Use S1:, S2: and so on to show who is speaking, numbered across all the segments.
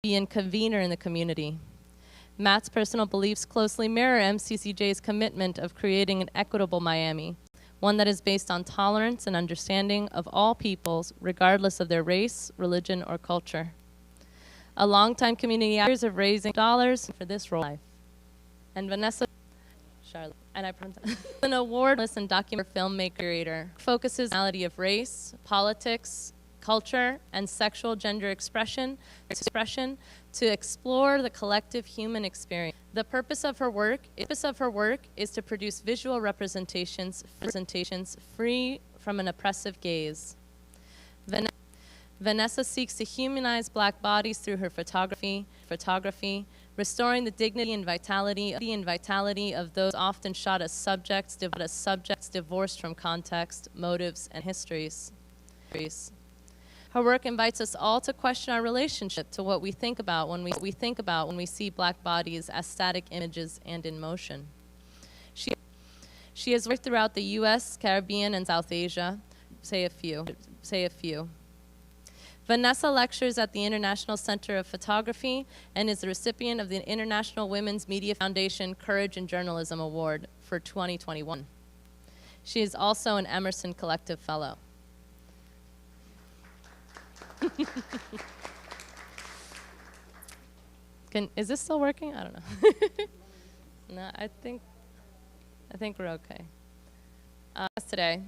S1: be a convener in the community. Matt's personal beliefs closely mirror MCCJ's commitment of creating an equitable Miami, one that is based on tolerance and understanding of all peoples, regardless of their race, religion, or culture. A longtime community years of raising dollars for this role. And Vanessa Charlotte, and I an award-winning and documentary filmmaker creator, focuses on the reality of race, politics, culture, and sexual gender expression to explore the collective human experience. The purpose of her work is to produce visual representations free from an oppressive gaze. Vanessa seeks to humanize Black bodies through her photography, restoring the dignity and vitality of those often shot as subjects divorced from context, motives, and histories. Her work invites us all to question our relationship to what we think about when we see Black bodies as static images and in motion. She has worked throughout the U.S., Caribbean, and South Asia. Say a few. Vanessa lectures at the International Center of Photography and is the recipient of the International Women's Media Foundation Courage in Journalism Award for 2021. She is also an Emerson Collective Fellow. Is this still working? I don't know. No, I think we're okay. Today,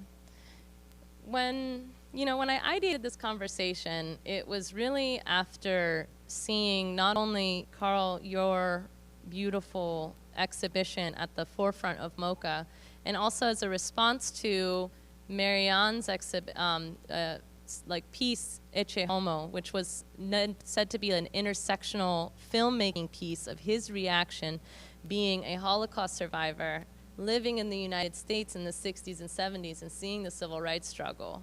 S1: when I ideated this conversation, it was really after seeing not only, Carl, your beautiful exhibition at the forefront of MOCA, and also as a response to Marianne's piece, Eche Homo, which was said to be an intersectional filmmaking piece of his reaction, being a Holocaust survivor, living in the United States in the 60s and 70s and seeing the civil rights struggle,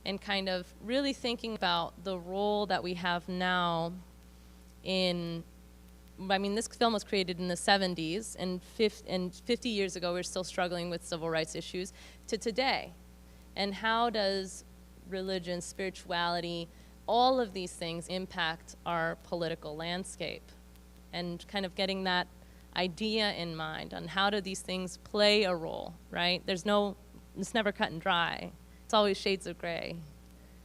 S1: and kind of really thinking about the role that we have now this film was created in the 70s, and 50 years ago we were still struggling with civil rights issues, to today. And how does religion, spirituality, all of these things impact our political landscape? And kind of getting that idea in mind on how do these things play a role, right? It's never cut and dry. It's always shades of gray,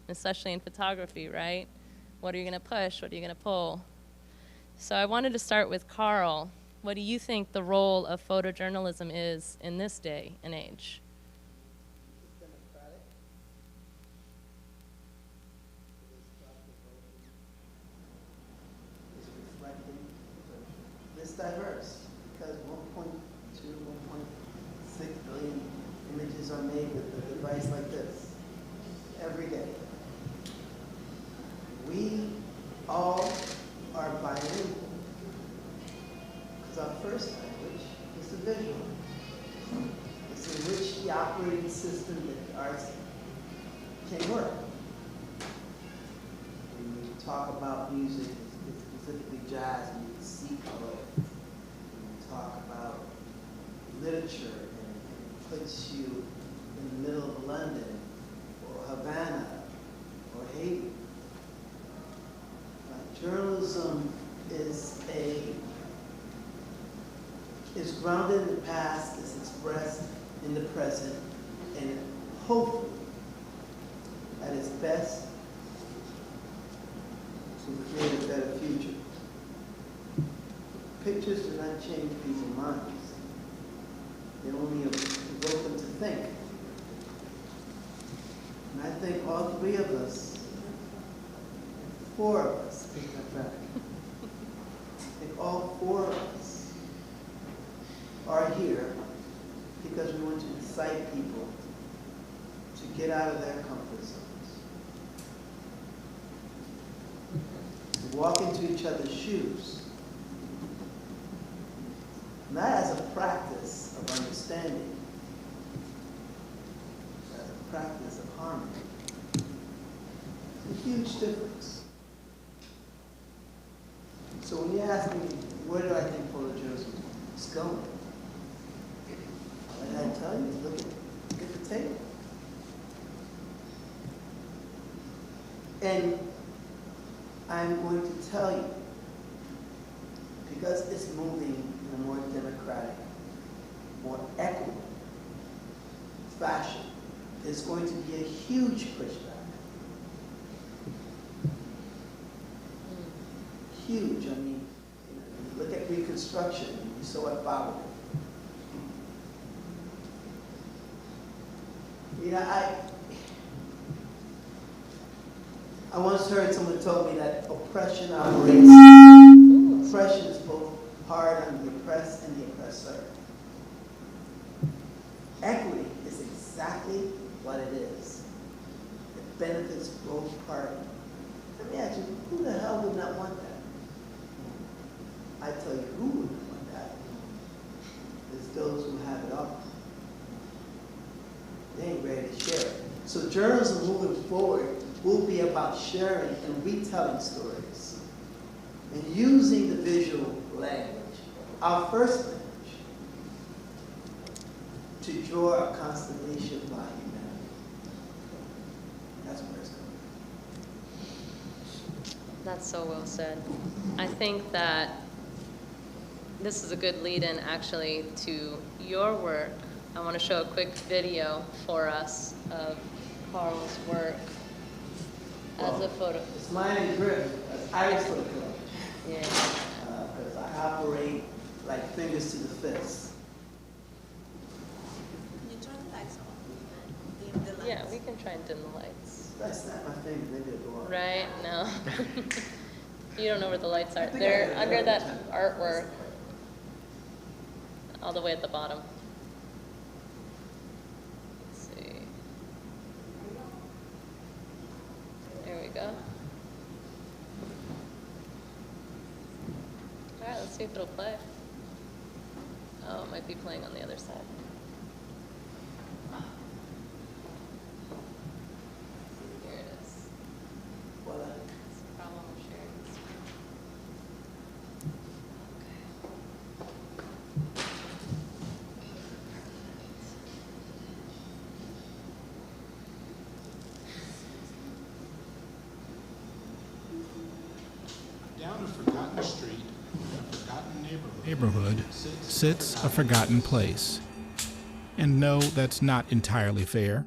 S1: especially in photography, right? What are you gonna push? What are you gonna pull? So I wanted to start with Carl. What do you think the role of photojournalism is in this day and age?
S2: It's diverse, because 1.2, 1.6 billion images are made with a device like this every day. We all are bilingual, because our first language is the visual. It's in which the operating system that the arts can work. When you talk about music, specifically jazz, and you can see color. When you talk about literature, and it puts you in the middle of London, or Havana, or Haiti. Journalism is grounded in the past, is expressed in the present, and hopefully, at its best, to create a better future. Pictures do not change people's minds. They only evoke them to think. And I think all three of us, four of us, take that back. I think all four of us are here because we want to incite people to get out of their comfort zones. To walk into each other's shoes. Not as a practice of understanding, but as a practice of harmony. It's a huge difference. So when you ask me, where do I think photojournalism is going? What I tell you is look at the table. And I'm going to tell you because it's moving in a more democratic, more equitable fashion, there's going to be a huge pushback. Huge. I mean, you look at Reconstruction, you saw it followed. I once heard someone told me that oppression operates. Oppression is both hard on the oppressed and the oppressor. Equity is exactly what it is. It benefits both parties. Let me ask you, who the hell would not want that? I tell you who would not want that. It's those who have it all. They ain't ready to share it. So journalism moving forward will be about sharing and retelling stories and using the visual language, our first language, to draw a constellation by humanity. That's where it's going.
S1: That's so well said. I think that this is a good lead-in, actually, to your work. I want to show a quick video for us of Carl's work as a photo.
S2: It's mine and Griff, as Iris photo collection.
S1: Yeah.
S2: Because I operate like fingers to the fist.
S3: Can you turn the lights on? Dim the lights.
S1: Yeah, we can try and dim the lights.
S2: If I snap my finger, maybe it'll go on.
S1: Right? No. You don't know where the lights are.
S2: think I
S1: They're
S2: did.
S1: under that artwork, all the way at the bottom. Let's see. There we go. All right, let's see if it'll play. Oh, it might be playing on the other side. Here it is.
S2: Voila.
S1: That's the problem with sharing this.
S4: Down a forgotten street, a forgotten neighborhood sits a forgotten place. And no, that's not entirely fair.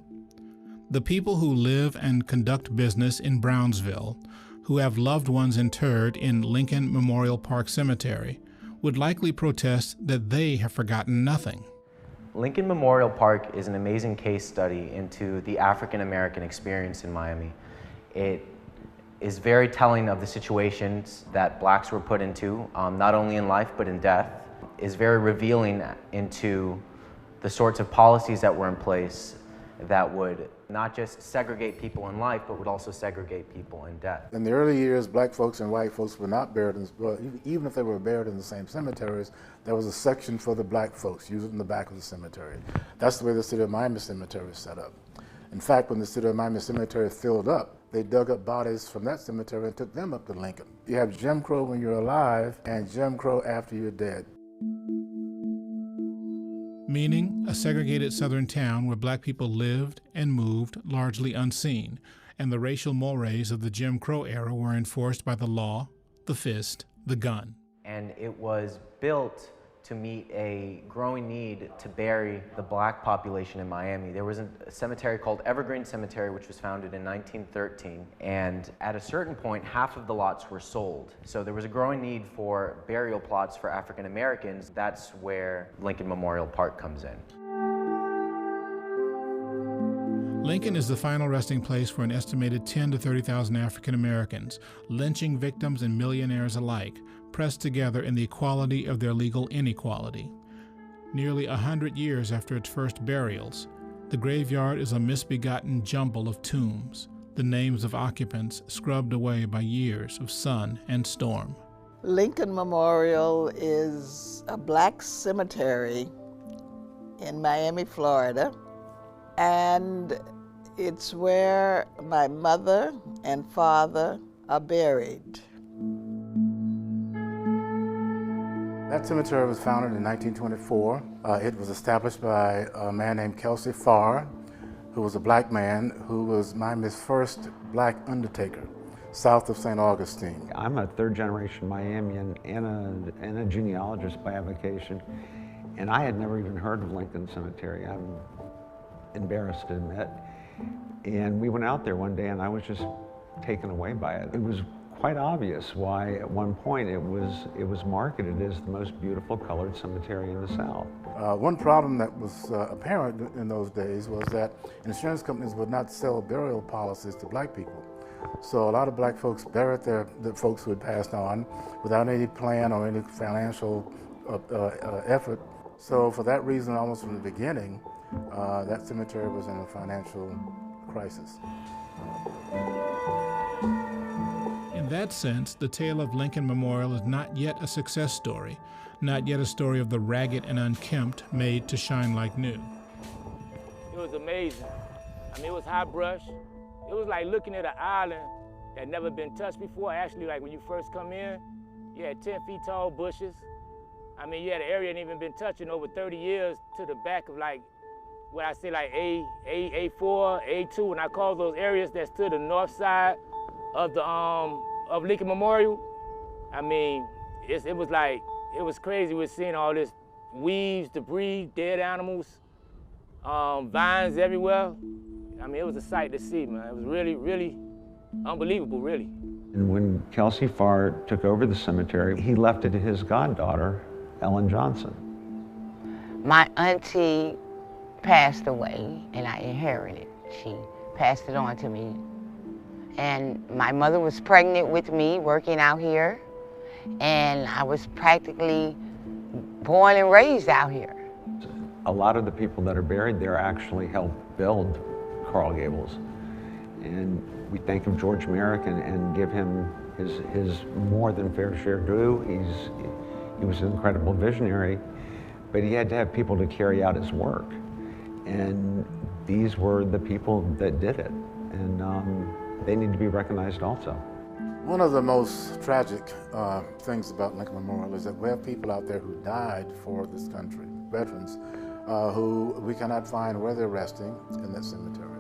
S4: The people who live and conduct business in Brownsville, who have loved ones interred in Lincoln Memorial Park Cemetery, would likely protest that they have forgotten nothing.
S5: Lincoln Memorial Park is an amazing case study into the African American experience in Miami. It is very telling of the situations that blacks were put into, not only in life but in death. Is very revealing into the sorts of policies that were in place that would not just segregate people in life, but would also segregate people in death.
S6: In the early years, black folks and white folks were not buried in, well, even if they were buried in the same cemeteries, there was a section for the black folks, usually in the back of the cemetery. That's the way the City of Miami Cemetery is set up. In fact, when the City of Miami Cemetery filled up, they dug up bodies from that cemetery and took them up to Lincoln. You have Jim Crow when you're alive and Jim Crow after you're dead.
S4: Meaning a segregated southern town where black people lived and moved largely unseen, and the racial mores of the Jim Crow era were enforced by the law, the fist, the gun.
S5: And it was built to meet a growing need to bury the black population in Miami. There was a cemetery called Evergreen Cemetery, which was founded in 1913, and at a certain point, half of the lots were sold. So there was a growing need for burial plots for African Americans. That's where Lincoln Memorial Park comes in.
S4: Lincoln is the final resting place for an estimated 10 to 30,000 African Americans, lynching victims and millionaires alike, pressed together in the equality of their legal inequality. Nearly 100 years after its first burials, the graveyard is a misbegotten jumble of tombs, the names of occupants scrubbed away by years of sun and storm.
S7: Lincoln Memorial is a black cemetery in Miami, Florida, and it's where my mother and father are buried.
S6: That cemetery was founded in 1924. It was established by a man named Kelsey Farr, who was a black man who was Miami's first black undertaker. south of St. Augustine.
S8: I'm a third-generation Miamian and a genealogist by avocation, and I had never even heard of Lincoln Cemetery. I'm embarrassed to admit. And we went out there one day, and I was just taken away by it. It was quite obvious why, at one point, it was marketed as the most beautiful colored cemetery in the South.
S6: One problem that was apparent in those days was that insurance companies would not sell burial policies to black people. So a lot of black folks buried the folks who had passed on without any plan or any financial effort. So for that reason, almost from the beginning, that cemetery was in a financial crisis.
S4: In that sense, the tale of Lincoln Memorial is not yet a success story, not yet a story of the ragged and unkempt made to shine like new.
S9: It was amazing. I mean, it was high brush. It was like looking at an island that never been touched before. Actually, like when you first come in, you had 10 feet tall bushes. I mean, you had an area that ain't even been touched in over 30 years to the back of like, what I say like A4, A2, and I call those areas that's to the north side of the of Lincoln Memorial. I mean, it was crazy. We're seeing all this weeds, debris, dead animals, vines everywhere. I mean, it was a sight to see, man. It was really, really unbelievable, really.
S8: And when Kelsey Farr took over the cemetery, he left it to his goddaughter, Ellen Johnson.
S10: My auntie passed away, and I inherited. She passed it on to me. And my mother was pregnant with me, working out here, and I was practically born and raised out here.
S8: A lot of the people that are buried there actually helped build Coral Gables. And we think of George Merrick and give him his more than fair share due. He was an incredible visionary, but he had to have people to carry out his work. And these were the people that did it. And they need to be recognized also.
S6: One of the most tragic things about Lincoln Memorial is that we have people out there who died for this country, veterans, who we cannot find where they're resting in that cemetery.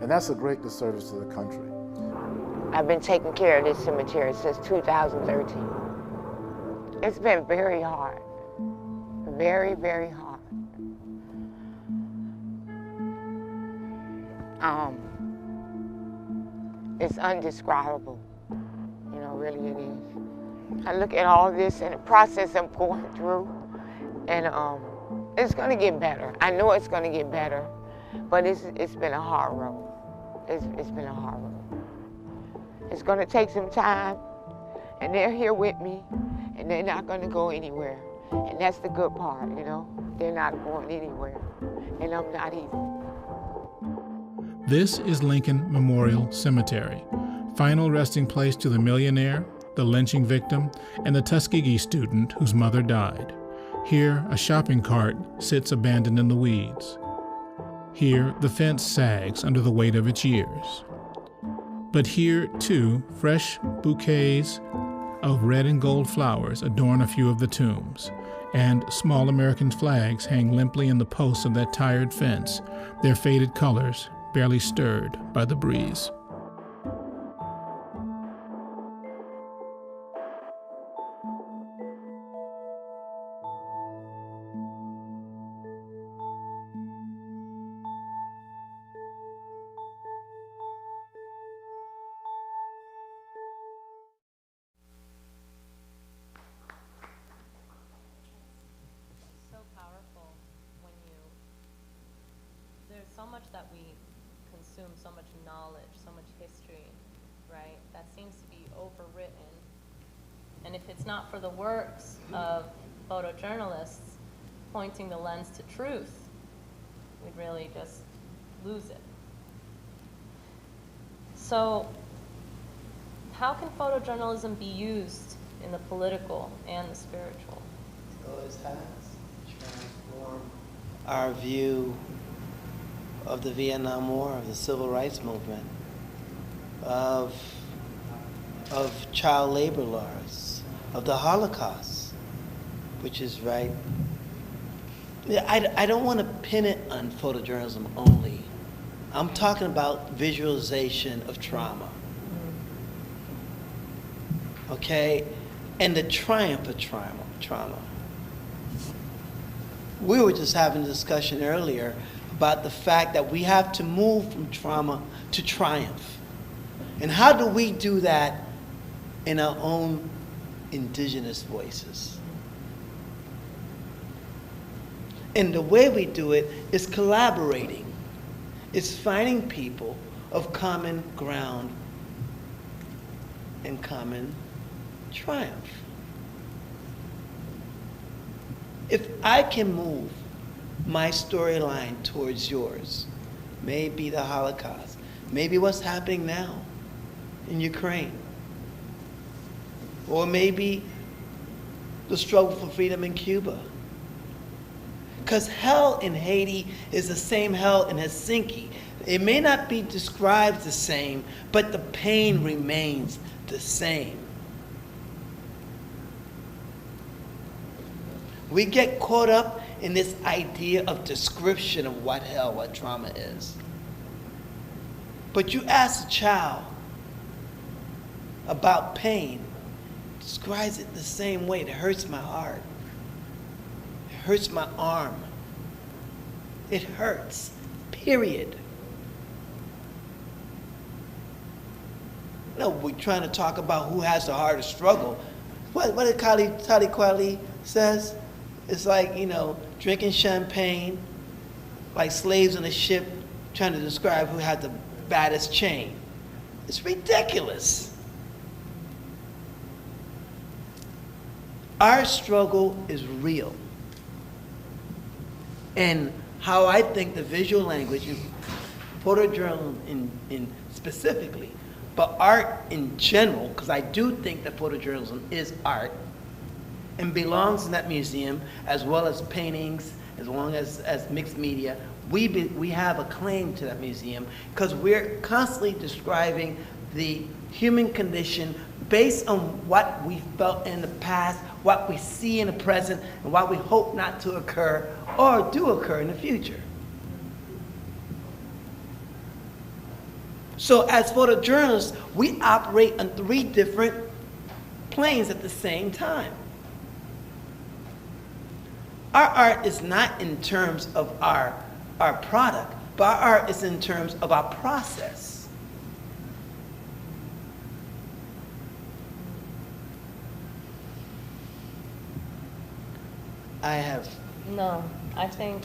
S6: And that's a great disservice to the country.
S10: I've been taking care of this cemetery since 2013. It's been very hard, very, very hard. It's undescribable, you know, really it is. I look at all this and the process I'm going through, and it's gonna get better. I know it's gonna get better, but it's been a hard road. It's been a hard road. It's gonna take some time, and they're here with me, and they're not gonna go anywhere. And that's the good part, you know? They're not going anywhere, and I'm not either.
S4: This is Lincoln Memorial Cemetery, final resting place to the millionaire, the lynching victim, and the Tuskegee student whose mother died. Here, a shopping cart sits abandoned in the weeds. Here, the fence sags under the weight of its years. But here, too, fresh bouquets of red and gold flowers adorn a few of the tombs, and small American flags hang limply in the posts of that tired fence, their faded colors barely stirred by the breeze.
S1: So powerful when there's so much that we consume, so much knowledge, so much history, right, that seems to be overwritten. And if it's not for the works of photojournalists pointing the lens to truth, we'd really just lose it. So how can photojournalism be used in the political and the spiritual?
S2: It always has transformed our view of the Vietnam War, of the Civil Rights Movement, of child labor laws, of the Holocaust, which is right. I don't want to pin it on photojournalism only. I'm talking about visualization of trauma. okay, and the triumph of trauma. We were just having a discussion earlier about the fact that we have to move from trauma to triumph. And how do we do that in our own indigenous voices? And the way we do it is collaborating. It's finding people of common ground and common triumph. If I can move my storyline towards yours, maybe the Holocaust, maybe what's happening now in Ukraine, or maybe the struggle for freedom in Cuba. Because hell in Haiti is the same hell in Helsinki. It may not be described the same, but the pain remains the same. We get caught up in this idea of description of what hell, what trauma is. But you ask a child about pain, describes it the same way. It hurts my heart. It hurts my arm. It hurts, period. No, we're trying to talk about who has the hardest struggle. What did Tali Kweli says? It's like, drinking champagne, like slaves on a ship, trying to describe who had the baddest chain. It's ridiculous. Our struggle is real. And how I think the visual language, photojournalism in specifically, but art in general, because I do think that photojournalism is art and belongs in that museum, as well as paintings, as long as mixed media. We have a claim to that museum because we're constantly describing the human condition based on what we felt in the past, what we see in the present, and what we hope not to occur or do occur in the future. So as photojournalists, we operate on 3 different planes at the same time. Our art is not in terms of our product, but our art is in terms of our process.
S1: No, I think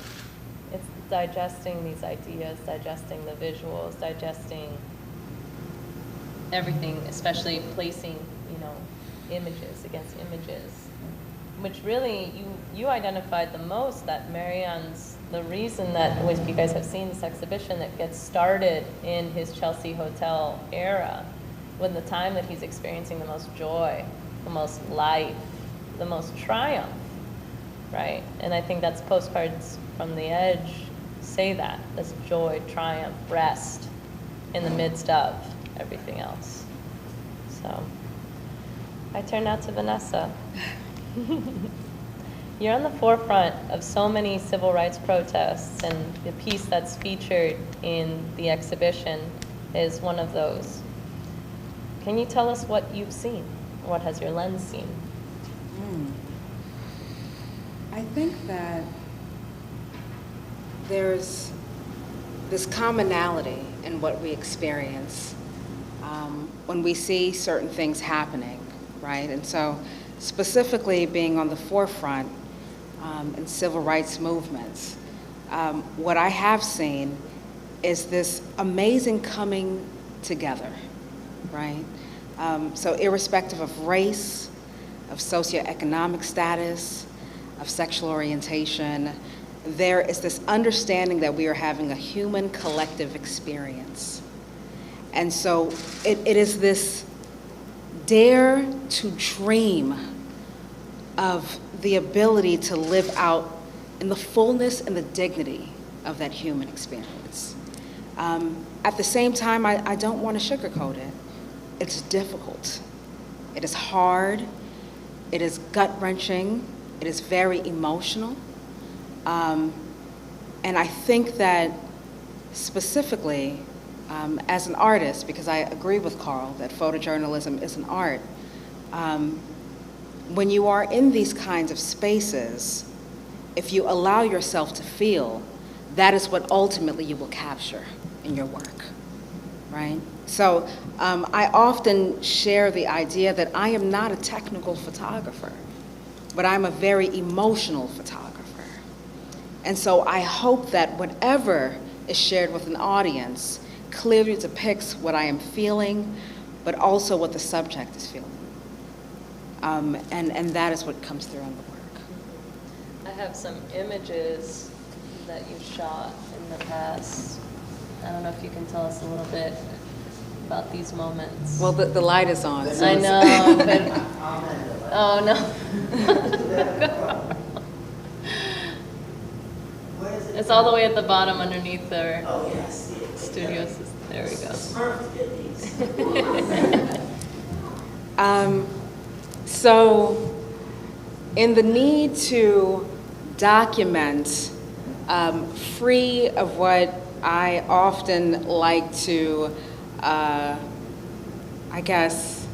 S1: it's digesting these ideas, digesting the visuals, digesting everything, especially placing, images against images, which really you identified the most, that Marianne's, the reason that you guys have seen this exhibition that gets started in his Chelsea Hotel era, when the time that he's experiencing the most joy, the most life, the most triumph, right? And I think that's Postcards from the Edge say that, this joy, triumph, rest in the midst of everything else. So I turn now to Vanessa. You're on the forefront of so many civil rights protests, and the piece that's featured in the exhibition is one of those. Can you tell us what you've seen? What has your lens seen?
S11: I think that there's this commonality in what we experience when we see certain things happening, right? And so specifically being on the forefront in civil rights movements, what I have seen is this amazing coming together, right? So irrespective of race, of socioeconomic status, of sexual orientation, there is this understanding that we are having a human collective experience. And so it is this dare to dream of the ability to live out in the fullness and the dignity of that human experience. At the same time, I don't want to sugarcoat it. It's difficult. It is hard. It is gut-wrenching. It is very emotional. And I think that specifically, as an artist, because I agree with Carl that photojournalism is an art, When you are in these kinds of spaces, if you allow yourself to feel, that is what ultimately you will capture in your work, right? So I often share the idea that I am not a technical photographer, but I'm a very emotional photographer. And so I hope that whatever is shared with an audience clearly depicts what I am feeling, but also what the subject is feeling. And that is what comes through in the work.
S1: I have some images that you shot in the past. I don't know if you can tell us a little bit about these moments.
S11: Well, the light is on. So
S1: I know, but oh no. It's all the way at the bottom underneath our studio system. There we go.
S11: So, in the need to document, free of what I often like to, I guess,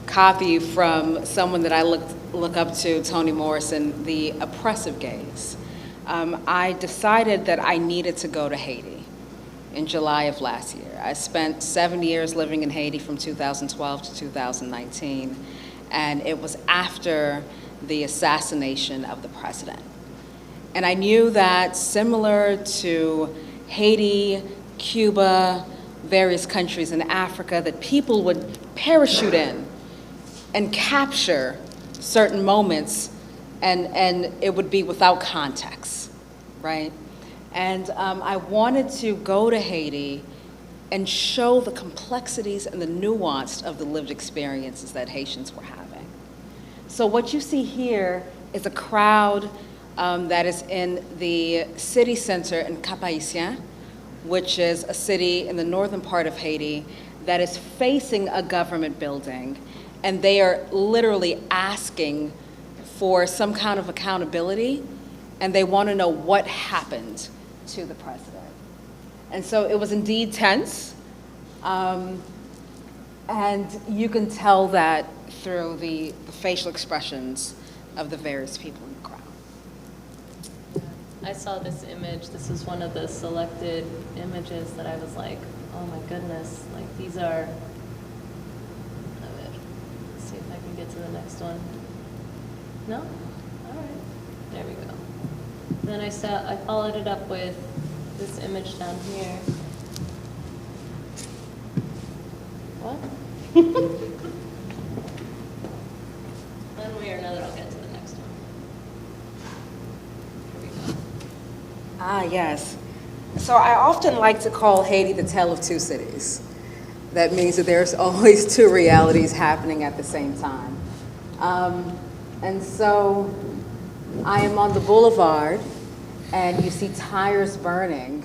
S11: copy from someone that I look up to, Toni Morrison, the oppressive gaze. I decided that I needed to go to Haiti in July of last year. I spent 7 years living in Haiti from 2012 to 2019, and it was after the assassination of the president. And I knew that similar to Haiti, Cuba, various countries in Africa, that people would parachute in and capture certain moments, and it would be without context, right? And I wanted to go to Haiti and show the complexities and the nuance of the lived experiences that Haitians were having. So what you see here is a crowd that is in the city center in Cap-Haïtien, which is a city in the northern part of Haiti that is facing a government building, and they are literally asking for some kind of accountability, and they want to know what happened to the president. And so it was indeed tense, and you can tell that through the facial expressions of the various people in the crowd.
S1: I saw this image. This is one of the selected images that I was like, oh my goodness, like these are, let's see if I can get to the next one. No? All right, there we go. Then I followed it up with this image down here. What? One way or another, I'll get to the next one. Here we go.
S11: Ah, yes. So I often like to call Haiti the tale of two cities. That means that there's always two realities happening at the same time. And so I am on the boulevard, and you see tires burning,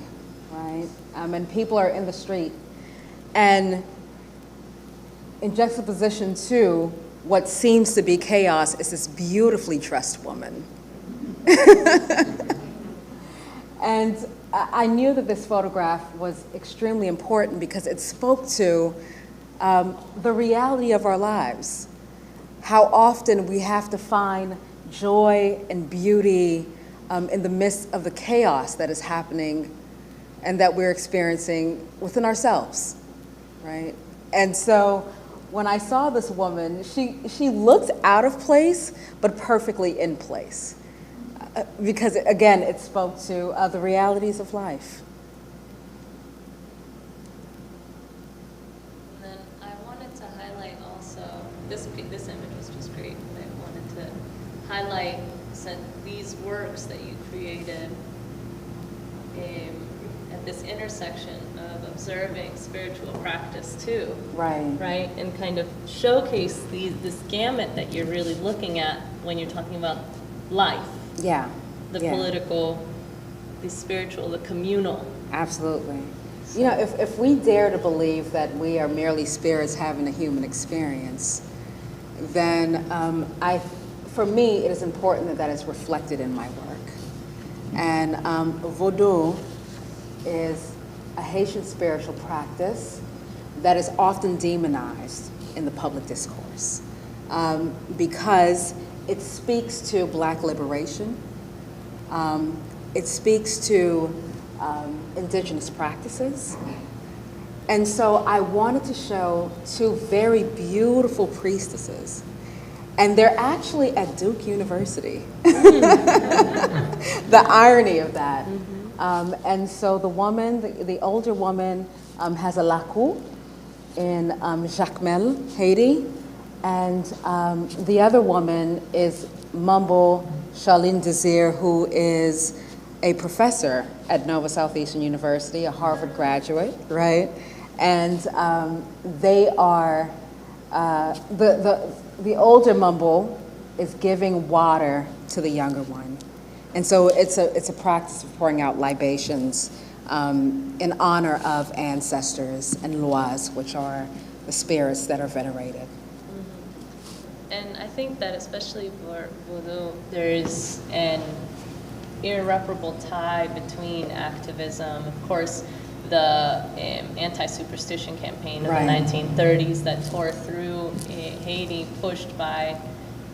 S11: right? And people are in the street. And in juxtaposition to what seems to be chaos is this beautifully dressed woman. And I knew that this photograph was extremely important because it spoke to the reality of our lives. How often we have to find joy and beauty in the midst of the chaos that is happening and that we're experiencing within ourselves, right? And so when I saw this woman, she looked out of place, but perfectly in place. Because again, it spoke to the realities of life.
S1: And then I wanted to highlight also, this image was just great, but I wanted to highlight these works that you created at this intersection of observing spiritual practice too.
S11: Right.
S1: Right, and kind of showcase this gamut that you're really looking at when you're talking about life.
S11: Yeah.
S1: The political, the spiritual, the communal.
S11: Absolutely. You know, if we dare to believe that we are merely spirits having a human experience, then for me, it is important that that is reflected in my work. And Vodou is a Haitian spiritual practice that is often demonized in the public discourse because it speaks to Black liberation. It speaks to indigenous practices. And so I wanted to show two very beautiful priestesses. And they're actually at Duke University. The irony of that. And so the woman, the older woman, has a laku in Jacmel, Haiti. And the other woman is Mumble Charlene Desir, who is a professor at Nova Southeastern University, a Harvard graduate, right? And they are, the older Mumble is giving water to the younger one. And so it's a practice of pouring out libations in honor of ancestors and loas, which are the spirits that are venerated.
S1: And I think that especially for voodoo, there's an irreparable tie between activism, of course, the anti-superstition campaign of the 1930s that tore through Haiti, pushed by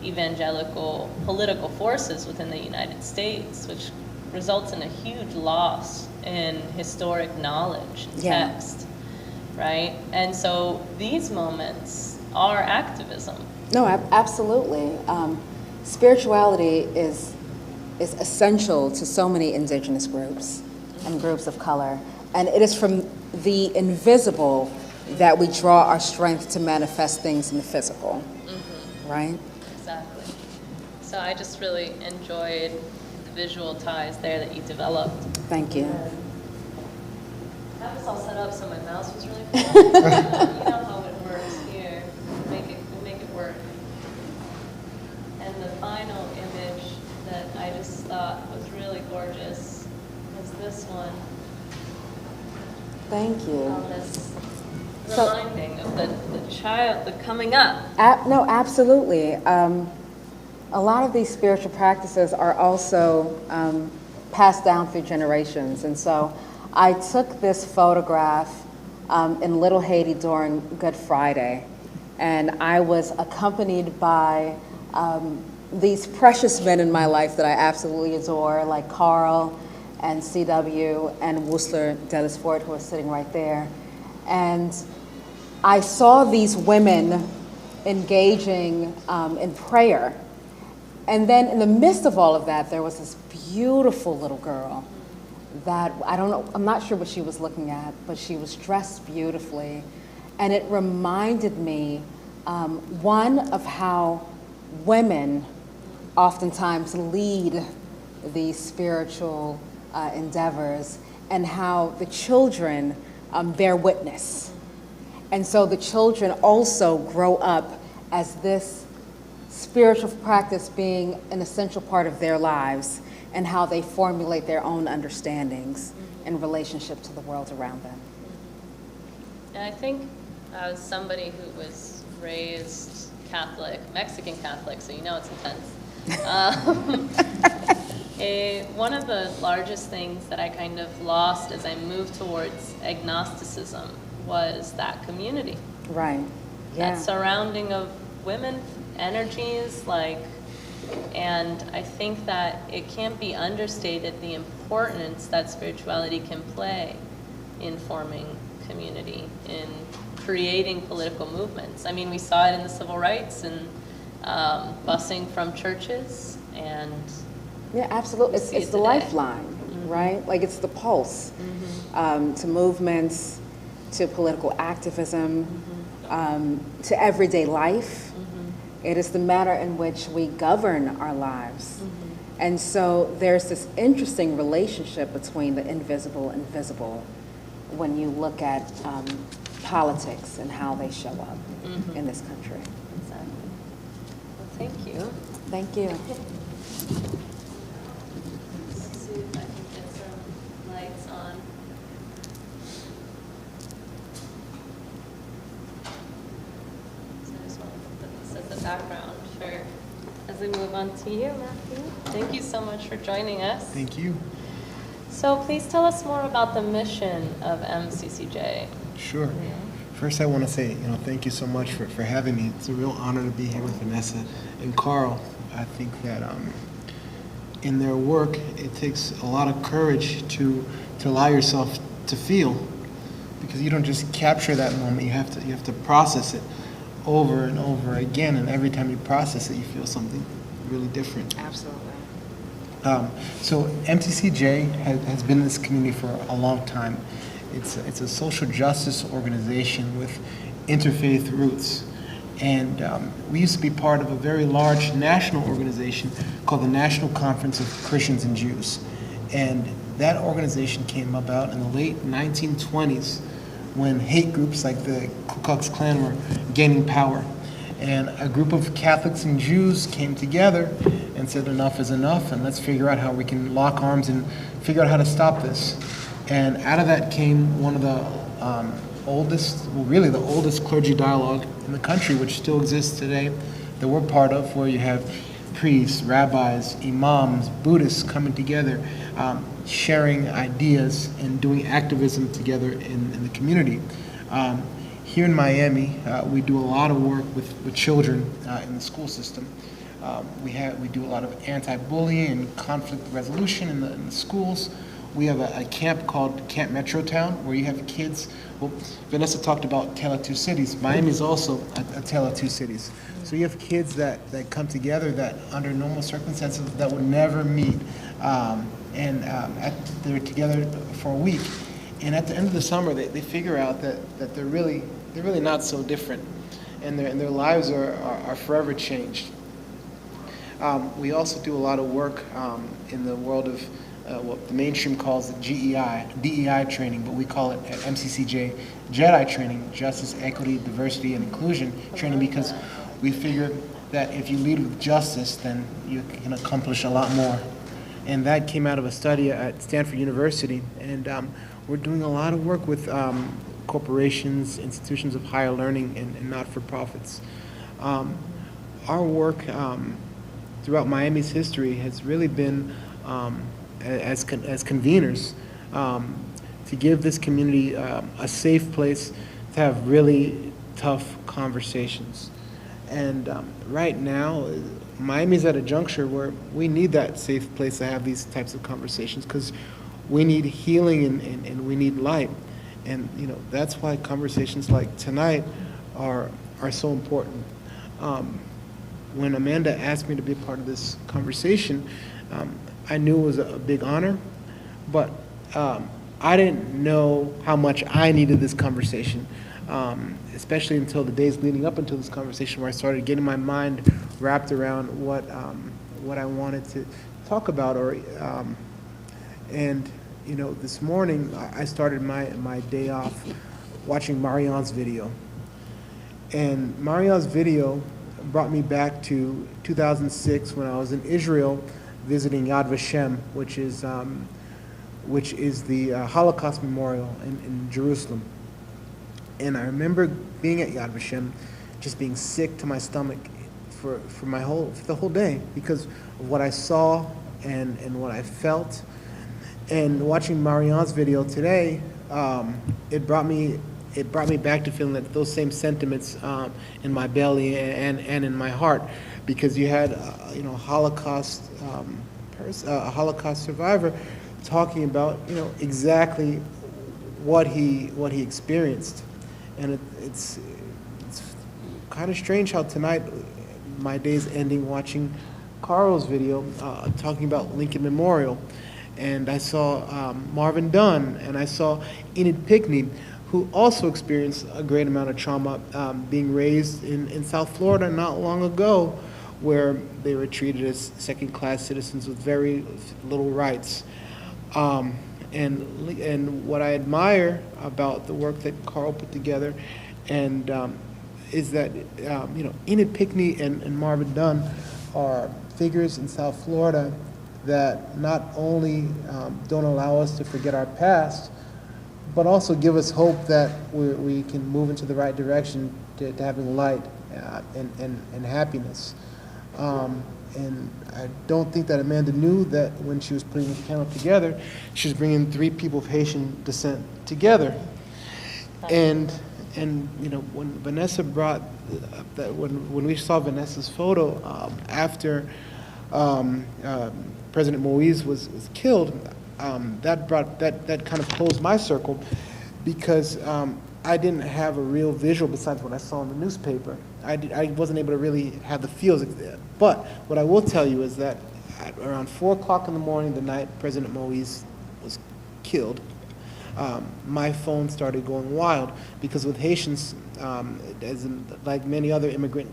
S1: evangelical political forces within the United States, which results in a huge loss in historic knowledge, text, right? And so these moments are activism.
S11: No, absolutely. Spirituality is essential to so many indigenous groups and groups of color. And it is from the invisible that we draw our strength to manifest things in the physical, right?
S1: Exactly. So I just really enjoyed the visual ties there that you developed.
S11: Thank you.
S1: I have this all set up so my mouse was really full. You know how it works here. Make it work. And the final image that I just thought was really gorgeous is this one.
S11: Thank you.
S1: This reminding of the child, the coming up.
S11: No, absolutely. A lot of these spiritual practices are also passed down through generations. And so I took this photograph in Little Haiti during Good Friday. And I was accompanied by these precious men in my life that I absolutely adore, like Carl and CW and Woosler Delisfort, who are sitting right there. And I saw these women engaging in prayer. And then in the midst of all of that, there was this beautiful little girl that, I don't know, I'm not sure what she was looking at, but she was dressed beautifully. And it reminded me, one, of how women oftentimes lead these spiritual endeavors, and how the children bear witness. And so the children also grow up as this spiritual practice being an essential part of their lives, and how they formulate their own understandings in relationship to the world around them.
S1: And I think as somebody who was raised Catholic, Mexican Catholic, so you know it's intense. One of the largest things that I kind of lost as I moved towards agnosticism was that community.
S11: Right. Yeah.
S1: That surrounding of women energies, and I think that it can't be understated the importance that spirituality can play in forming community, in creating political movements. I mean, we saw it in the civil rights and busing from churches, and
S11: yeah, absolutely. It's the lifeline, right? Like, it's the pulse to movements, to political activism, to everyday life. It is the manner in which we govern our lives. And so there's this interesting relationship between the invisible and visible when you look at politics and how they show up in this country.
S1: Exactly. Well, thank you.
S11: Thank you.
S1: Let's see if I can get some lights on. So I just want to put this as the background for as we move on to you, Matthew. Thank you so much for joining us.
S12: Thank you.
S1: So please tell us more about the mission of MCCJ.
S12: Sure. First, I want to say, thank you so much for having me. It's a real honor to be here with Vanessa and Carl. I think that in their work, it takes a lot of courage to allow yourself to feel, because you don't just capture that moment. You have to process it over and over again, and every time you process it, you feel something really different.
S11: Absolutely.
S12: So MCCJ has been in this community for a long time. It's a social justice organization with interfaith roots. And we used to be part of a very large national organization called the National Conference of Christians and Jews. And that organization came about in the late 1920s when hate groups like the Ku Klux Klan were gaining power. And a group of Catholics and Jews came together and said enough is enough, and let's figure out how we can lock arms and figure out how to stop this. And out of that came one of the the oldest clergy dialogue in the country, which still exists today, that we're part of, where you have priests, rabbis, imams, Buddhists coming together, sharing ideas and doing activism together in the community. Here in Miami, we do a lot of work with children in the school system. We do a lot of anti-bullying and conflict resolution in the schools. We have a camp called Camp Metrotown, where you have kids. Well, Vanessa talked about Tale of Two Cities. Miami is also a Tale of Two Cities. So you have kids that come together that under normal circumstances that would never meet. They're together for a week. And at the end of the summer, they figure out that they're really not so different. And their lives are forever changed. We also do a lot of work in the world of what the mainstream calls DEI training, but we call it at MCCJ JEDI training, Justice, Equity, Diversity, and Inclusion training, because we figure that if you lead with justice, then you can accomplish a lot more. And that came out of a study at Stanford University, and we're doing a lot of work with corporations, institutions of higher learning, and not-for-profits. Our work throughout Miami's history has really been as conveners, to give this community a safe place to have really tough conversations. And right now, Miami's at a juncture where we need that safe place to have these types of conversations, because we need healing and we need light. And that's why conversations like tonight are so important. When Amanda asked me to be a part of this conversation, I knew it was a big honor, but I didn't know how much I needed this conversation, especially until the days leading up until this conversation, where I started getting my mind wrapped around what I wanted to talk about. This morning I started my day off watching Marianne's video, and Marianne's video brought me back to 2006 when I was in Israel visiting Yad Vashem, which is the Holocaust Memorial in Jerusalem. And I remember being at Yad Vashem, just being sick to my stomach for the whole day, because of what I saw and what I felt. And watching Marianne's video today, it brought me back to feeling that those same sentiments in my belly and in my heart, because you had a Holocaust survivor talking about exactly what he experienced. And it's kind of strange how tonight my day's ending watching Carl's video talking about Lincoln Memorial. And I saw Marvin Dunn, and I saw Enid Pickney, who also experienced a great amount of trauma, being raised in South Florida not long ago, where they were treated as second-class citizens with very little rights. And what I admire about the work that Carl put together, and is that Enid Pickney and Marvin Dunn are figures in South Florida that not only don't allow us to forget our past, but also give us hope that we can move into the right direction to having light and happiness. And I don't think that Amanda knew that when she was putting the panel together, she was bringing 3 people of Haitian descent together. And And you know, when Vanessa brought that, when we saw Vanessa's photo after President Moise was killed, that kind of closed my circle, because I didn't have a real visual besides what I saw in the newspaper. I wasn't able to really have the feels. But what I will tell you is that at around 4 o'clock in the morning, the night President Moise was killed, my phone started going wild, because with Haitians, as in, like many other immigrant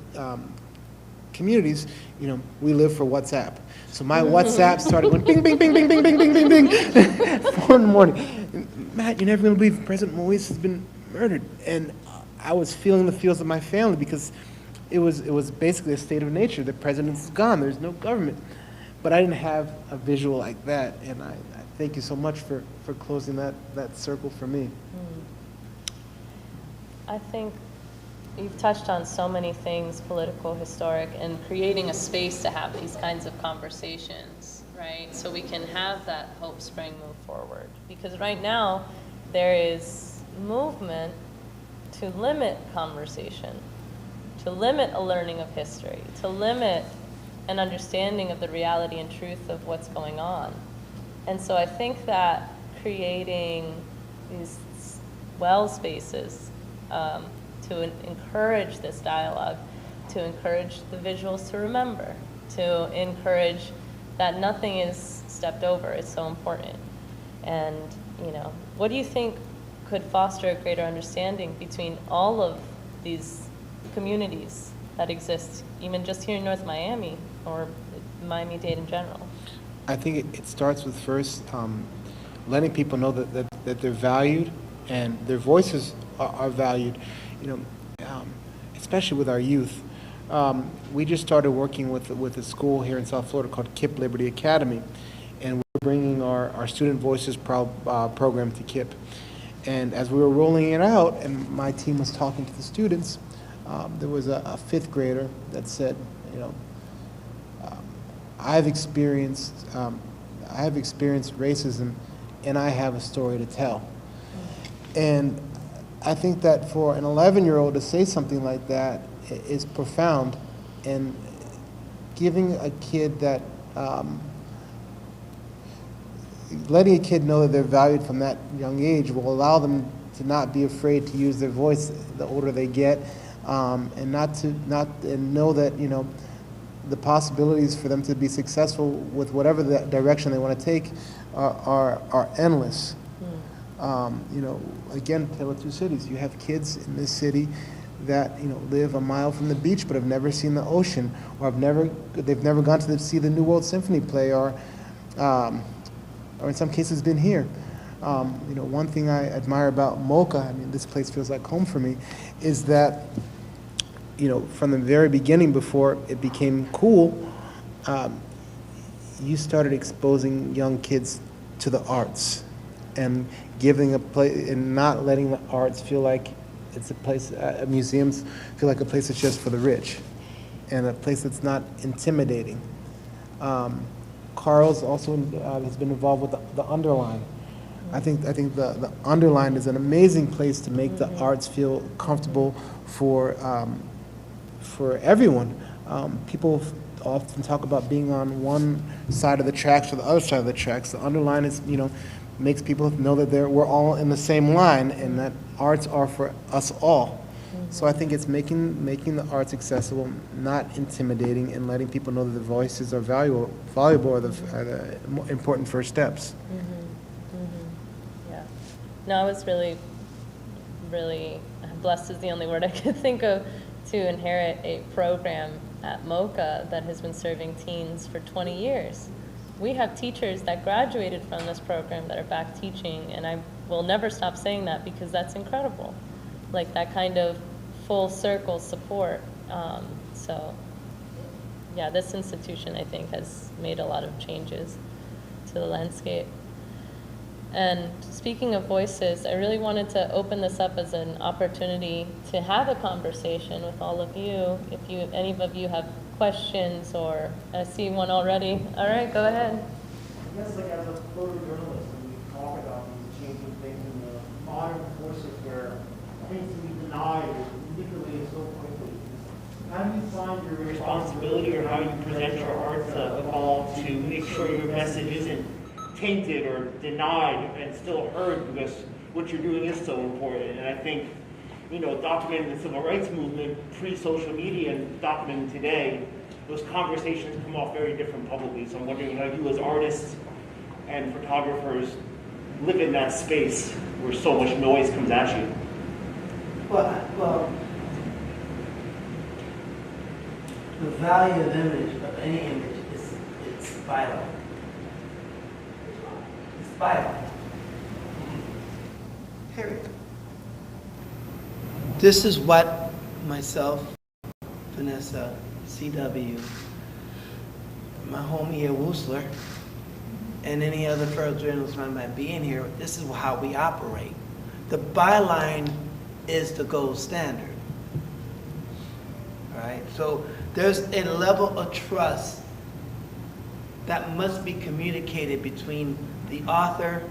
S12: communities, you know, we live for WhatsApp. So my WhatsApp started going bing, bing, bing, bing, bing, bing, bing, bing, bing, 4 in the morning. Matt, you're never gonna believe President Moise has been murdered. And I was feeling the feels of my family, because it was basically a state of nature. The president's gone, there's no government. But I didn't have a visual like that, and I thank you so much for closing that circle for me.
S1: I think you've touched on so many things, political, historic, and creating a space to have these kinds of conversations, right? So we can have that hope spring move forward. Because right now, there is movement to limit conversation, to limit a learning of history, to limit an understanding of the reality and truth of what's going on. And so I think that creating these well spaces to encourage this dialogue, to encourage the visuals to remember, to encourage that nothing is stepped over, is so important. And, you know, what do you think could foster a greater understanding between all of these communities that exist, even just here in North Miami or Miami-Dade in general?
S12: I think it starts with first letting people know that they're valued and their voices are valued, you know, especially with our youth. We just started working with a school here in South Florida called KIPP Liberty Academy, and we're bringing our Student Voices program to KIPP. And as we were rolling it out and my team was talking to the students, there was a 5th grader that said, you know, I've experienced racism, and I have a story to tell. And I think that for an 11-year-old to say something like that is profound, and giving a kid that, letting a kid know that they're valued from that young age will allow them to not be afraid to use their voice the older they get, and know that, you know, the possibilities for them to be successful with whatever the direction they want to take are endless. You know, again, Tale of Two Cities. You have kids in this city that, you know, live a mile from the beach but have never seen the ocean, or they've never gone to see the New World Symphony play, or in some cases been here. You know, one thing I admire about MOCA, I mean, this place feels like home for me, is that, you know, from the very beginning, before it became cool, you started exposing young kids to the arts and giving a place, and not letting the arts feel like it's a place, museums feel like a place that's just for the rich, and a place that's not intimidating. Carl's also has been involved with the Underline. I think the Underline is an amazing place to make the arts feel comfortable for everyone. People often talk about being on one side of the tracks or the other side of the tracks. The Underline is, you know, makes people know that we're all in the same line, and that arts are for us all. So I think it's making the arts accessible, not intimidating, and letting people know that the voices are valuable are the important first steps.
S1: Yeah. No, I was really, really blessed is the only word I could think of to inherit a program at MOCA that has been serving teens for 20 years. We have teachers that graduated from this program that are back teaching, and I will never stop saying that because that's incredible. Like that kind of full circle support. So yeah, this institution I think has made a lot of changes to the landscape. And speaking of voices, I really wanted to open this up as an opportunity to have a conversation with all of you. If any of you have questions, or I see one already. All right, go ahead.
S13: I guess, like, as a photojournalist, when we talk about these changing things in the modern forces where things can be denied literally and so quickly. How do you find your responsibility or how you present your art evolve to make sure your message isn't tainted or denied and still heard, because what you're doing is so important? And I think, you know, documenting the civil rights movement pre-social media and documenting today, those conversations come off very different publicly. So I'm wondering how you as artists and photographers live in that space where so much noise comes at you.
S2: Well, the value of any image is it's vital. It's vital. Period. This is what myself, Vanessa, CW, my homie here, Woosler, and any other photojournalist that might be in here, this is how we operate. The byline is the gold standard. All right? So there's a level of trust that must be communicated between the author,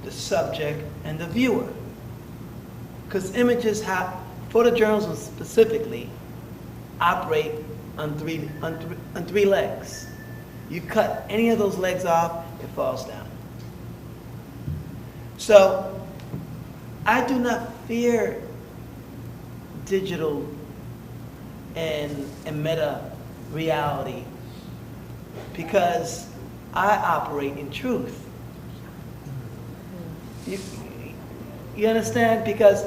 S2: the subject, and the viewer. Because images have, photojournalism specifically, operate on three legs. You cut any of those legs off, it falls down. So I do not fear digital and meta reality because I operate in truth. You understand? Because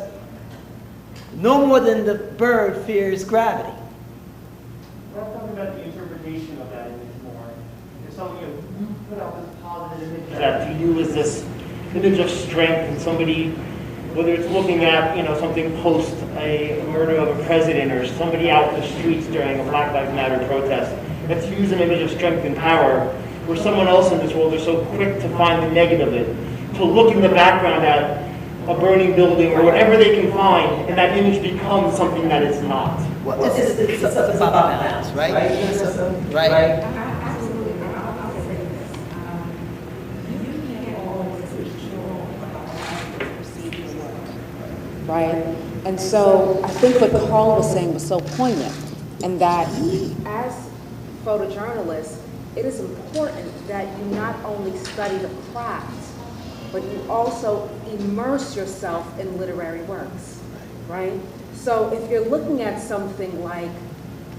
S2: no more than the bird fears gravity.
S13: Let's talk about the interpretation of that image more. If somebody you put out this positive image that to you is this image of strength, and somebody, whether it's looking at, you know, something post a murder of a president or somebody out in the streets during a Black Lives Matter protest, let's use an image of strength and power, where someone else in this world is so quick to find the negative of it, to look in the background at a burning building or whatever they can find, and that image becomes something that it's not.
S2: Well, it's about balance, right? Right?
S11: Absolutely. I'll say this. You can't always control how you perceive your work, right? And so I think what Carl was saying was so poignant, and that as photojournalists, it is important that you not only study the craft, but you also immerse yourself in literary works, right? So if you're looking at something like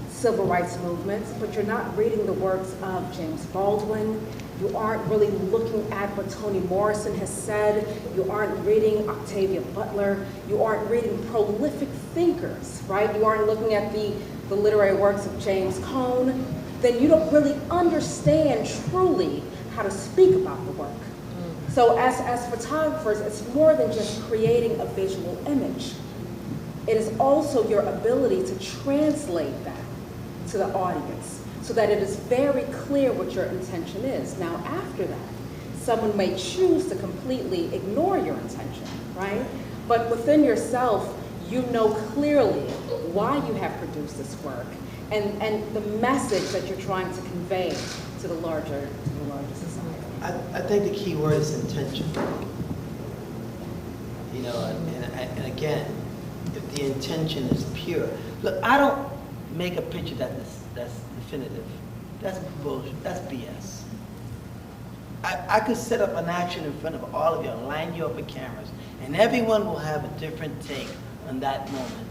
S11: civil rights movements, but you're not reading the works of James Baldwin, you aren't really looking at what Toni Morrison has said, you aren't reading Octavia Butler, you aren't reading prolific thinkers, right? You aren't looking at the literary works of James Cone, then you don't really understand truly how to speak about the work. So as photographers, it's more than just creating a visual image. It is also your ability to translate that to the audience so that it is very clear what your intention is. Now, after that, someone may choose to completely ignore your intention, right? But within yourself, you know clearly why you have produced this work and the message that you're trying to convey to the larger society.
S2: I think the key word is intention. You know, and again, if the intention is pure. Look, I don't make a picture that's definitive. That's bullshit. That's BS. I could set up an action in front of all of you and line you up with cameras, and everyone will have a different take on that moment.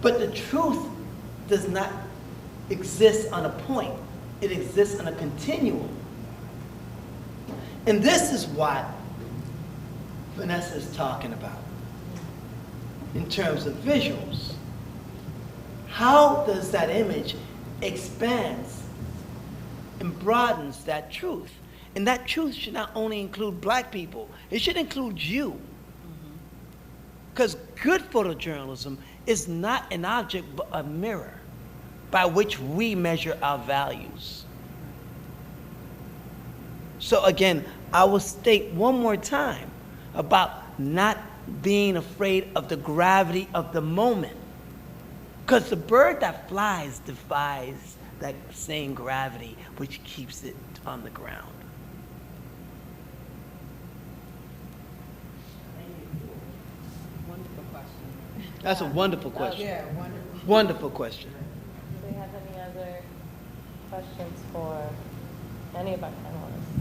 S2: But the truth does not exist on a point. It exists on a continuum. And this is what Vanessa is talking about in terms of visuals. How does that image expands and broadens that truth? And that truth should not only include black people, it should include you. Because good photojournalism is not an object but a mirror by which we measure our values. So again, I will state one more time about not being afraid of the gravity of the moment. Because the bird that flies defies that same gravity which keeps it on the ground.
S11: Wonderful question.
S2: That's a wonderful
S1: That was-
S2: question.
S1: Yeah,
S2: Wonderful question.
S1: Do we have any other questions for any of our panelists?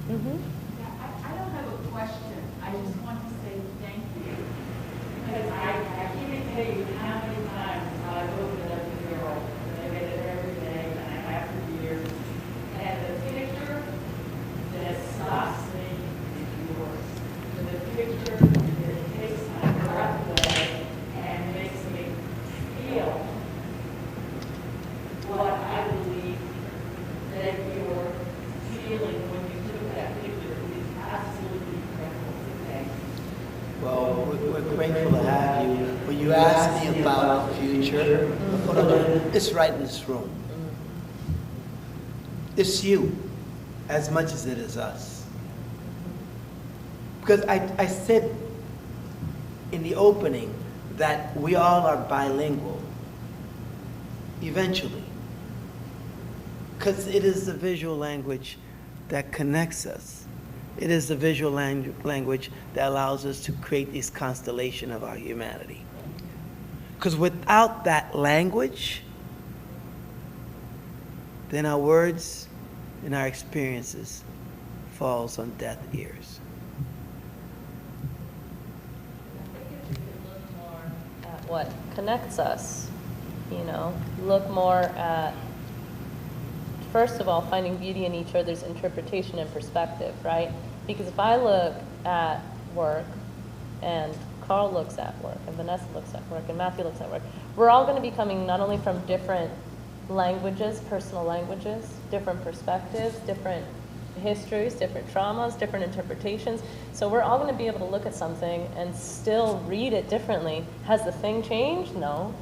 S1: Mm-hmm.
S14: I don't have a question. I just want to say thank you. Because I can't tell you how many times I've opened up the mural, and I read it every day, and I have for years. And the picture that stops me is yours. The picture that takes my breath away and makes me feel what I believe that you're feeling when you took that picture is absolutely incredible today.
S2: Well, we're grateful to have you. When you asked me about the future, it's right in this room. It's you as much as it is us. Because I said in the opening that we all are bilingual, eventually. Because it is the visual language that connects us. It is the visual language that allows us to create this constellation of our humanity. Because without that language, then our words and our experiences falls on deaf ears.
S1: At what connects us, you know, look more at, first of all, finding beauty in each other's interpretation and perspective, right? Because if I look at work and Carl looks at work and Vanessa looks at work and Matthew looks at work, we're all going to be coming not only from different languages, personal languages, different perspectives, different histories, different traumas, different interpretations. So we're all going to be able to look at something and still read it differently. Has the thing changed? No.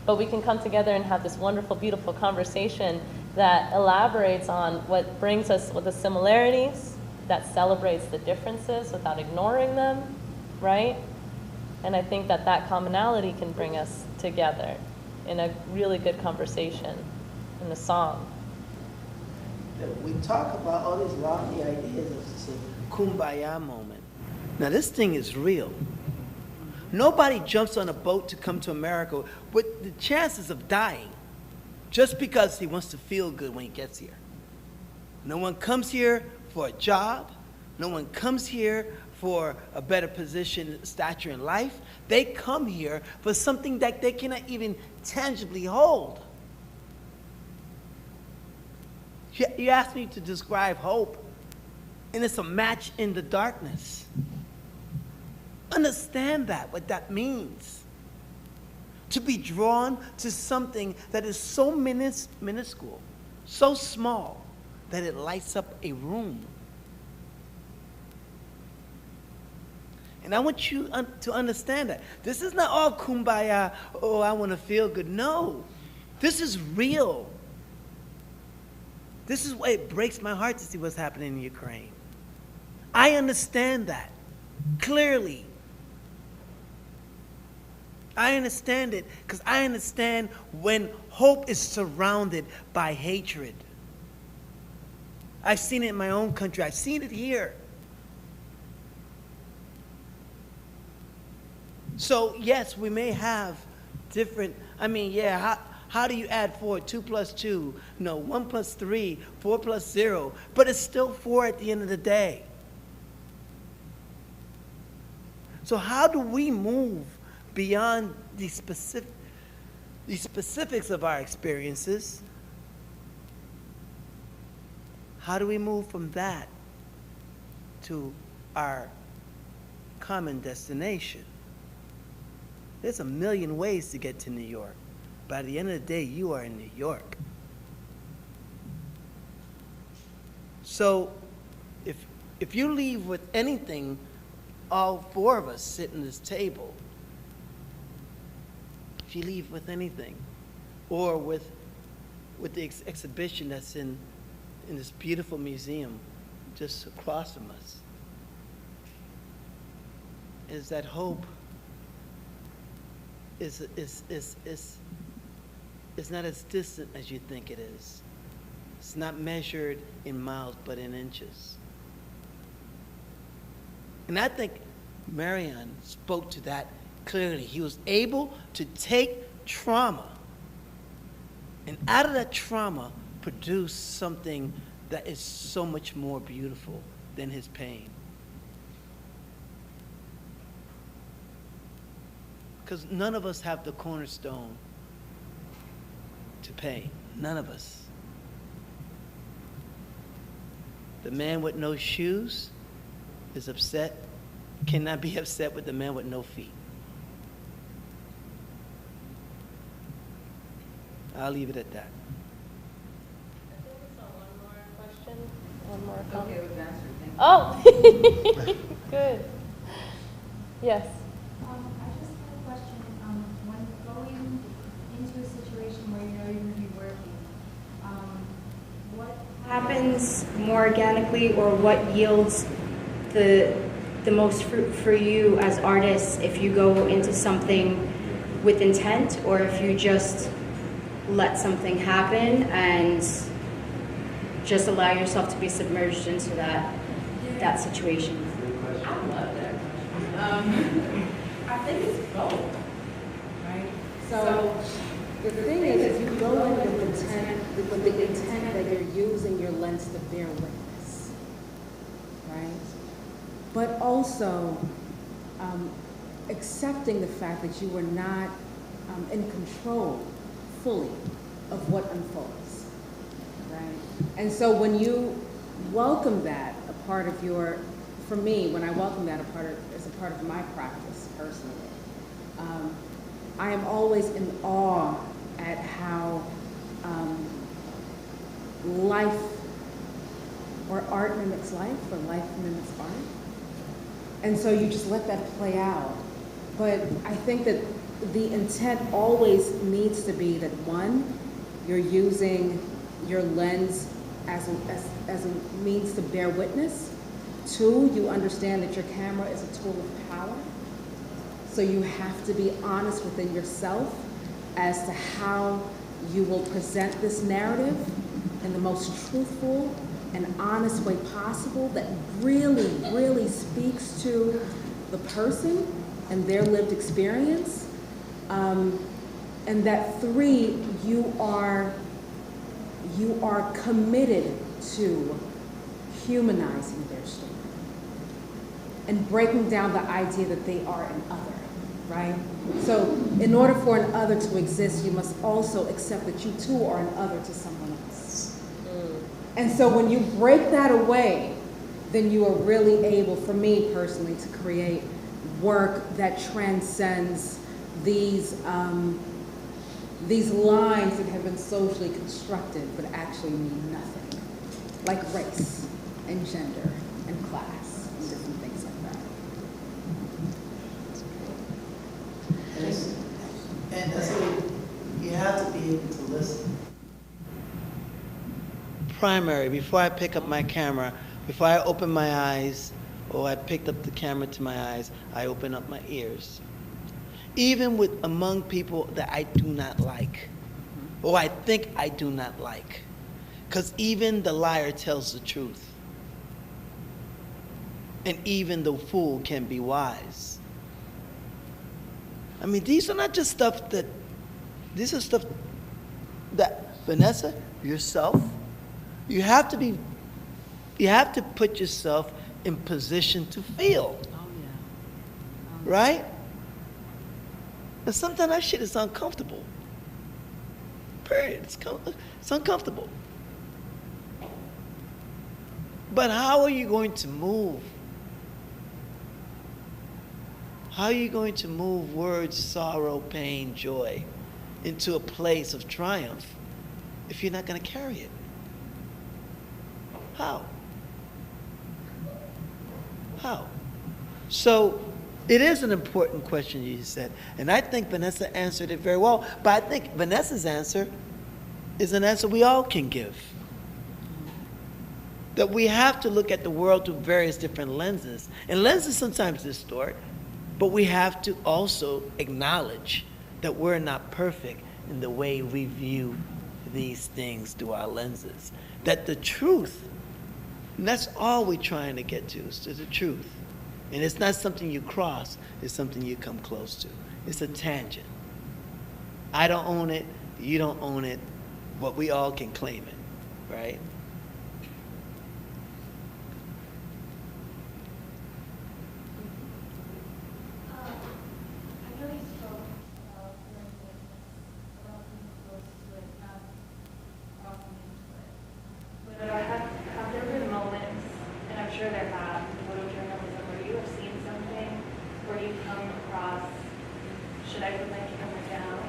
S1: But we can come together and have this wonderful, beautiful conversation that elaborates on what brings us with the similarities, that celebrates the differences without ignoring them, right? And I think that that commonality can bring us together in a really good conversation, in a song.
S2: We talk about all these lofty ideas of this kumbaya moment. Now this thing is real. Nobody jumps on a boat to come to America with the chances of dying just because he wants to feel good when he gets here. No one comes here for a job. No one comes here for a better position, stature in life. They come here for something that they cannot even tangibly hold. You asked me to describe hope, and it's a match in the darkness. Understand that, what that means. To be drawn to something that is so minuscule, so small, that it lights up a room. And I want you to understand that. This is not all kumbaya, oh, I want to feel good. No, this is real. This is why it breaks my heart to see what's happening in Ukraine. I understand that clearly. I understand it because I understand when hope is surrounded by hatred. I've seen it in my own country. I've seen it here. So yes, we may have different, how do you add 4? 2 plus 2? No, 1 plus 3, 4 plus 0. But it's still 4 at the end of the day. So how do we move beyond the specifics of our experiences? How do we move from that to our common destination? There's a million ways to get to New York. By the end of the day, you are in New York. So if you leave with anything, all 4 of us sit in this table, if you leave with anything, or with the exhibition that's in this beautiful museum just across from us, is that hope is not as distant as you think it is. It's not measured in miles, but in inches. And I think Marianne spoke to that clearly. He was able to take trauma and out of that trauma produce something that is so much more beautiful than his pain. Because none of us have the cornerstone to pain. None of us. The man with no shoes is upset, cannot be upset with the man with no feet. I'll leave it at that.
S1: One more
S11: Okay,
S1: comment.
S11: we've answered. Thank you.
S1: Oh, good. Yes.
S15: I just have a question. When going into a situation where you know you're going to be working, what happens more organically, or what yields the most fruit for you as artists if you go into something with intent, or if you just let something happen and just allow yourself to be submerged into that situation?
S11: I love that. I think it's both, right? So the thing is, if you go in with the intent that you're using your lens to bear witness, right? But also accepting the fact that you were not in control fully of what unfolds, right? And so when you welcome that a part of your, for me, when I welcome that as a part of my practice personally, I am always in awe at how life or art mimics life, or life mimics art. And so you just let that play out. But I think that the intent always needs to be that, one, you're using your lens as a means to bear witness. Two, you understand that your camera is a tool of power. So you have to be honest within yourself as to how you will present this narrative in the most truthful and honest way possible that really, really speaks to the person and their lived experience. And that three, you are committed to humanizing their story and breaking down the idea that they are an other, right? So in order for an other to exist, you must also accept that you too are an other to someone else. And so when you break that away, then you are really able, for me personally, to create work that transcends these lines that have been socially constructed but actually mean nothing, like race and gender and class and different things like that.
S2: And so you have to be able to listen. Primary, before I pick up my camera, before I open my eyes, or I picked up the camera to my eyes, I open up my ears. Even among people that I do not like, or I think I do not like. Because even the liar tells the truth. And even the fool can be wise. I mean, these are not just stuff that, these are stuff that, Vanessa, yourself, you have to put yourself in position to feel.
S11: Oh, yeah.
S2: Right? And sometimes that shit is uncomfortable. Period. It's uncomfortable. But how are you going to move? How are you going to move words, sorrow, pain, joy into a place of triumph if you're not going to carry it? How? How? So it is an important question you said, and I think Vanessa answered it very well, but I think Vanessa's answer is an answer we all can give. That we have to look at the world through various different lenses, and lenses sometimes distort, but we have to also acknowledge that we're not perfect in the way we view these things through our lenses. That the truth, and that's all we're trying to get to, is to the truth. And it's not something you cross, it's something you come close to. It's a tangent. I don't own it, you don't own it, but we all can claim it, right?
S15: But have there been moments, and I'm sure there have, in photojournalism, where you have seen something where you come across, should I put my camera down,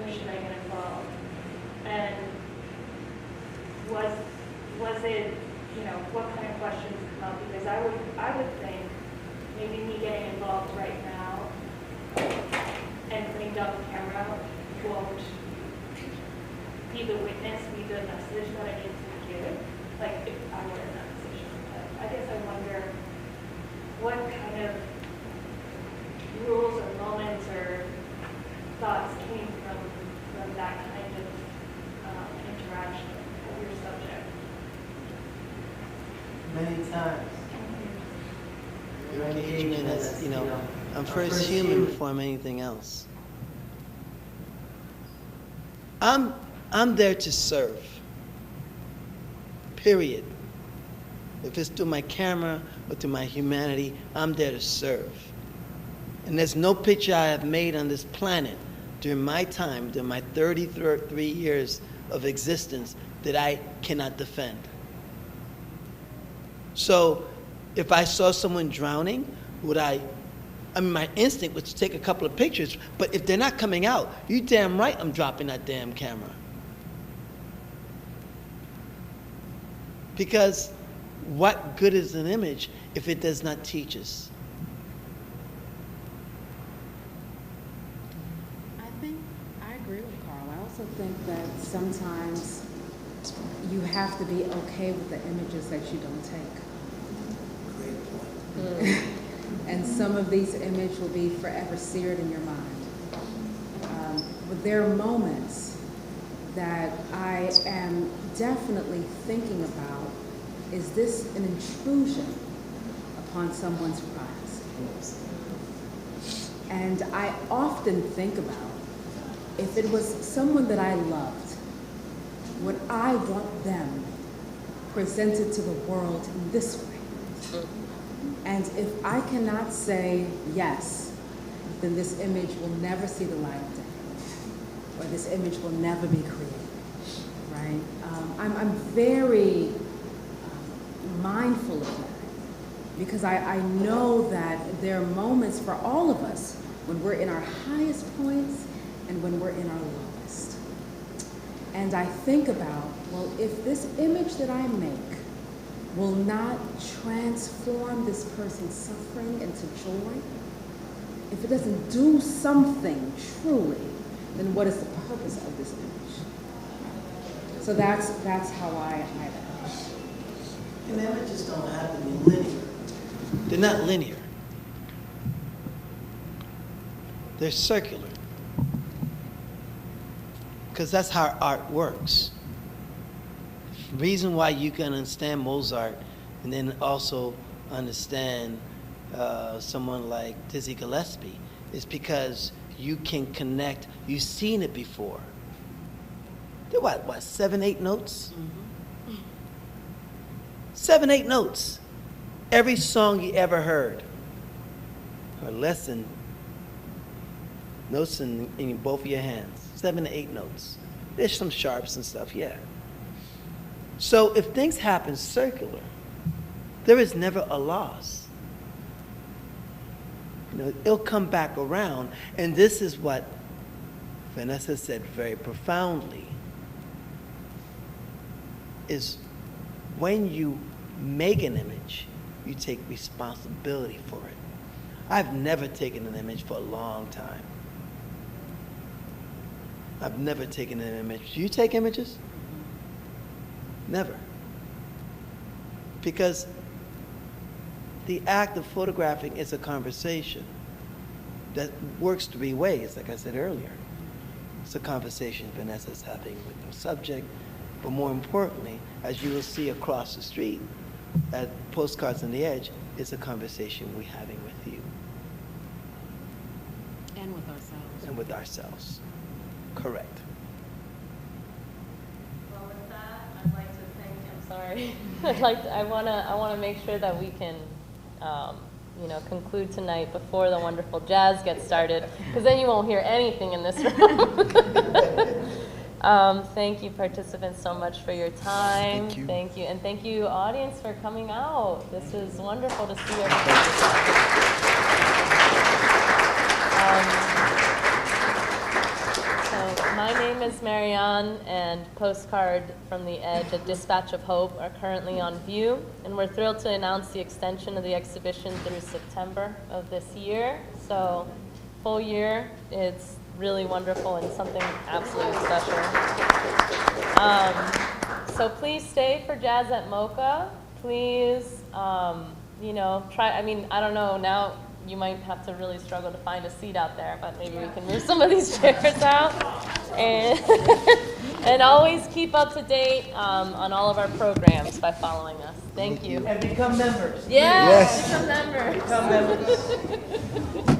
S15: or should I get involved? And was it, you know, what kind of questions come up? Because I would think maybe me getting involved right now and putting down the camera won't be the witness, be the message that I need to give, like if I were in that position. But I guess I wonder what kind of rules or moments or thoughts came from that kind of interaction with your subject.
S2: Many times. Recognition is, you know, I'm first human before I'm anything else. I'm there to serve, period. If it's through my camera or through my humanity, I'm there to serve. And there's no picture I have made on this planet during my time, during my 33 years of existence, that I cannot defend. So if I saw someone drowning, I mean, my instinct was to take a couple of pictures, but if they're not coming out, you damn right I'm dropping that damn camera. Because what good is an image if it does not teach us?
S11: I agree with Carl. I also think that sometimes you have to be okay with the images that you don't take.
S2: Great point.
S11: And some of these images will be forever seared in your mind. But there are moments that I am definitely thinking about, is this an intrusion upon someone's privacy? And I often think about, if it was someone that I loved, would I want them presented to the world in this way? And if I cannot say yes, then this image will never see the light of day, or this image will never be created, right? I'm very mindful of that, because I know that there are moments for all of us when we're in our highest points and when we're in our lowest. And I think about, well, if this image that I make will not transform this person's suffering into joy, if it doesn't do something truly, then what is the purpose of this image? So that's how I approach.
S2: And images don't have to be linear. They're not linear. They're circular. Because that's how art works. The reason why you can understand Mozart and then also understand someone like Dizzy Gillespie is because you can connect, you've seen it before. They're what, 7, 8 notes? Mm-hmm. 7, 8 notes. Every song you ever heard, or less than notes in both of your hands. 7 to 8 notes. There's some sharps and stuff, yeah. So if things happen circular, there is never a loss. You know, it'll come back around, and this is what Vanessa said very profoundly, is when you make an image, you take responsibility for it. I've never taken an image for a long time. I've never taken an image. Do you take images? Never. Because the act of photographing is a conversation that works 3 ways, like I said earlier. It's a conversation Vanessa's having with the subject, but more importantly, as you will see across the street at Postcards on the Edge, is a conversation we're having with you.
S11: And with ourselves.
S2: And with ourselves. Correct.
S1: Well, with that, I'd like to thank you. I'm sorry. I wanna make sure that we can, conclude tonight before the wonderful jazz gets started, because then you won't hear anything in this room. Thank you, participants, so much for your time. Thank you. And thank you, audience, for coming out. This is wonderful to see everybody. So my name is Marianne, and Postcard from the Edge, A Dispatch of Hope, are currently on view, and we're thrilled to announce the extension of the exhibition through September of this year. So full year, it's really wonderful and something absolutely special. So please stay for Jazz at MOCA. Please, try, I don't know, now you might have to really struggle to find a seat out there, but maybe we can move some of these chairs out. And always keep up to date on all of our programs by following us. Thank you.
S2: And become members.
S1: Yes, become members.
S2: Become members.